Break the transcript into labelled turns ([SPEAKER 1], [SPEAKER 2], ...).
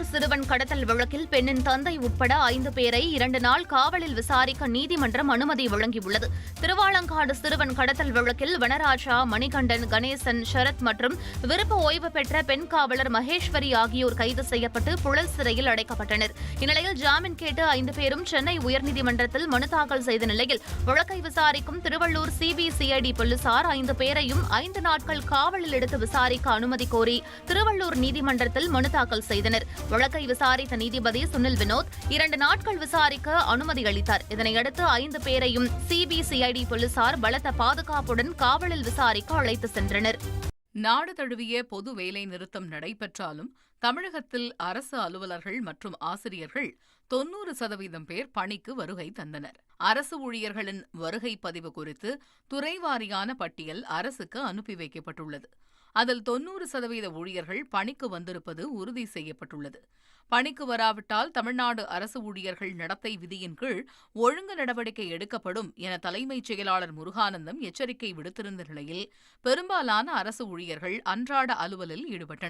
[SPEAKER 1] திருவள்ளூர் சிறுவன் கடத்தல் வழக்கில் பெண்ணின் தந்தை உட்பட 5 பேரை 2 நாள் காவலில் விசாரிக்க நீதிமன்றம் அனுமதி வழங்கியுள்ளது. திருவாலங்காடு சிறுவன் கடத்தல் வழக்கில் வனராஜா, மணிகண்டன், கணேசன், சரத் மற்றும் விருப்ப ஓய்வு பெற்ற பெண் காவலர் மகேஸ்வரி ஆகியோர் கைது செய்யப்பட்டு புழல் சிறையில் அடைக்கப்பட்டனர். இந்நிலையில் ஜாமீன் கேட்டு 5 பேரும் சென்னை உயர்நீதிமன்றத்தில் மனு தாக்கல் செய்த நிலையில் வழக்கை விசாரிக்கும் திருவள்ளூர் சிபிசிஐடி போலீசார் 5 பேரையும் 5 நாட்கள் காவலில் எடுத்து விசாரிக்க அனுமதி கோரி திருவள்ளூர் நீதிமன்றத்தில் மனு தாக்கல் செய்தனர். வழக்கை விசாரித்த நீதிபதி சுனில் வினோத் 2 நாட்கள் விசாரிக்க அனுமதி அளித்தார். இதனையடுத்து 5 பேரையும் சிபிசிஐடி போலீசார் பலத்த பாதுகாப்புடன் காவலில் விசாரிக்க அழைத்து சென்றனர்.
[SPEAKER 2] நாடு தழுவிய பொது வேலை நிறுத்தம் நடைபெற்றாலும் தமிழகத்தில் அரசு அலுவலர்கள் மற்றும் ஆசிரியர்கள் 90% பேர் பணிக்கு வருகை தந்தனர். அரசு ஊழியர்களின் வருகை பதிவு குறித்து துறைவாரியான பட்டியல் அரசுக்கு அனுப்பி வைக்கப்பட்டுள்ளது. அதில் 90% ஊழியர்கள் பணிக்கு வந்திருப்பது உறுதி செய்யப்பட்டுள்ளது. பணிக்கு வராவிட்டால் தமிழ்நாடு அரசு ஊழியர்கள் நடத்தை விதியின் கீழ் ஒழுங்கு நடவடிக்கை எடுக்கப்படும் என தலைமைச் செயலாளர் முருகானந்தம் எச்சரிக்கை விடுத்திருந்த நிலையில் பெரும்பாலான அரசு ஊழியர்கள் அன்றாட அலுவலில் ஈடுபட்டனர்.